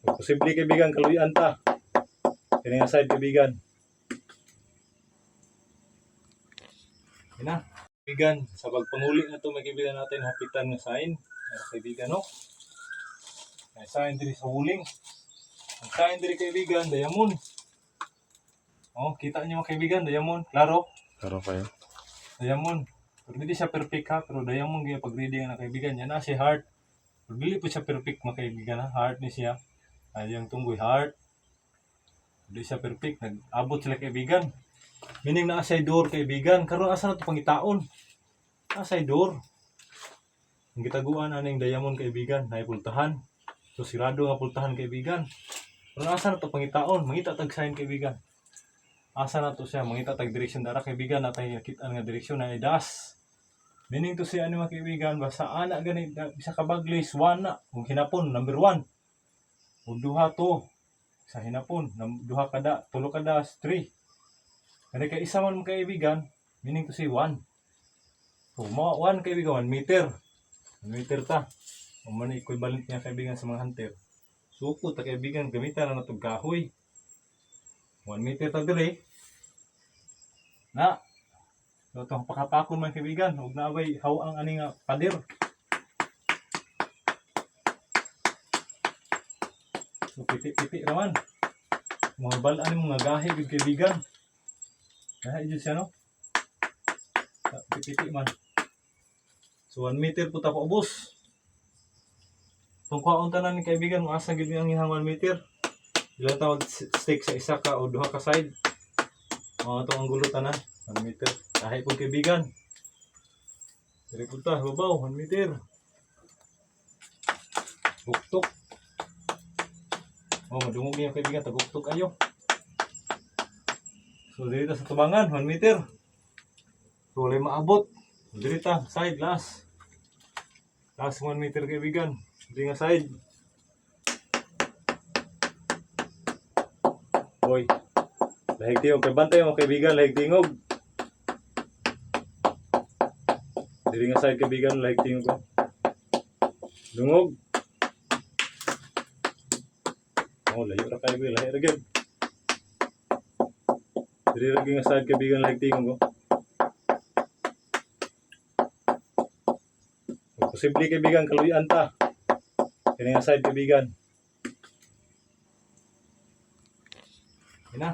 Posible kaibigan, kaluyan ta. Kini nga side kaibigan. Yan na. Kaibigan, sa pagpanguli na ito, may kaibigan natin, hapitan ng sign. Kaibigan, no? May sign diri sa huling. Ang sign diri kaibigan, diamond. Oh, kita niyo mga kaibigan, diamond. Klaro? Klaro kayo. Diamond. Pero hindi siya perfect ha, pero diamond yung pag-reading na kaibigan. Yan na si heart. Pero hindi po siya perfect mga kaibigan ha. Heart ni siya. Ay, yung tunggoy heart. Hindi siya perfect. Nag-abot sila kaibigan. Meaning na asay door kaibigan. Karon asa na ito pangitaon? Asay door. Ang gitaguan aning diamond kaibigan. Naipultahan. So sirado nga pultahan kaibigan. Pero asa na ito pangitaon? Mangita tag sign kaibigan. Asa na to siya? Mangita tag direksyon dara kaibigan. Natay nakitaan nga direksyon na idas. Meaning to siya ano mga kaibigan. Basta anak ganit. Bisa kabaglis. 1 na. Kung hinapon. Number 1. O duha to. Sa hinapon. Duha kada. Tulo kada. 3. Kaya kay isa man mga kaibigan. Meaning to siya 1. So 1 kaibigan. 1 meter. 1 meter ta. O man equivalent niya kaibigan sa mga hunter. Suko ta kaibigan. Gamitan na natong kahoy. 1 meter ta dire. Na. So itong pakapakon man kaibigan. Huwag na abay hawang ani nga pader. So piti-piti naman. Mga balaan mga gahi gud kaibigan. Gahi jud siya no. Piti-piti man. So 1 meter po ta paubos. Itong kwaon tanan ni kaibigan. Mga asa gud ang ihang 1 meter. Ilang tawag stick sa isa ka o duha ka side. Itong ang gulo tanan. 1 meter. Kahit po kaibigan. Dari po ta, babaw, 1 meter. Buktok. Madungog niya kaibigan, taguktok ayo. So, dito sa tubangan, 1 meter. So, wala maabot. Dito, side, last. Last 1 meter kaibigan. Dito nga side. Boy. Lahig tingog. Kay bantay mo kaibigan, lahig tingog. Diri nga side kaibigan, lahig tingog ko. Dungog. Layo ra kayo, lahi ra gyud. Diri lagi nga side kaibigan, lahig tingog ko. Posible kaibigan, kaluyan ta. Kini nga side kaibigan. Yan na.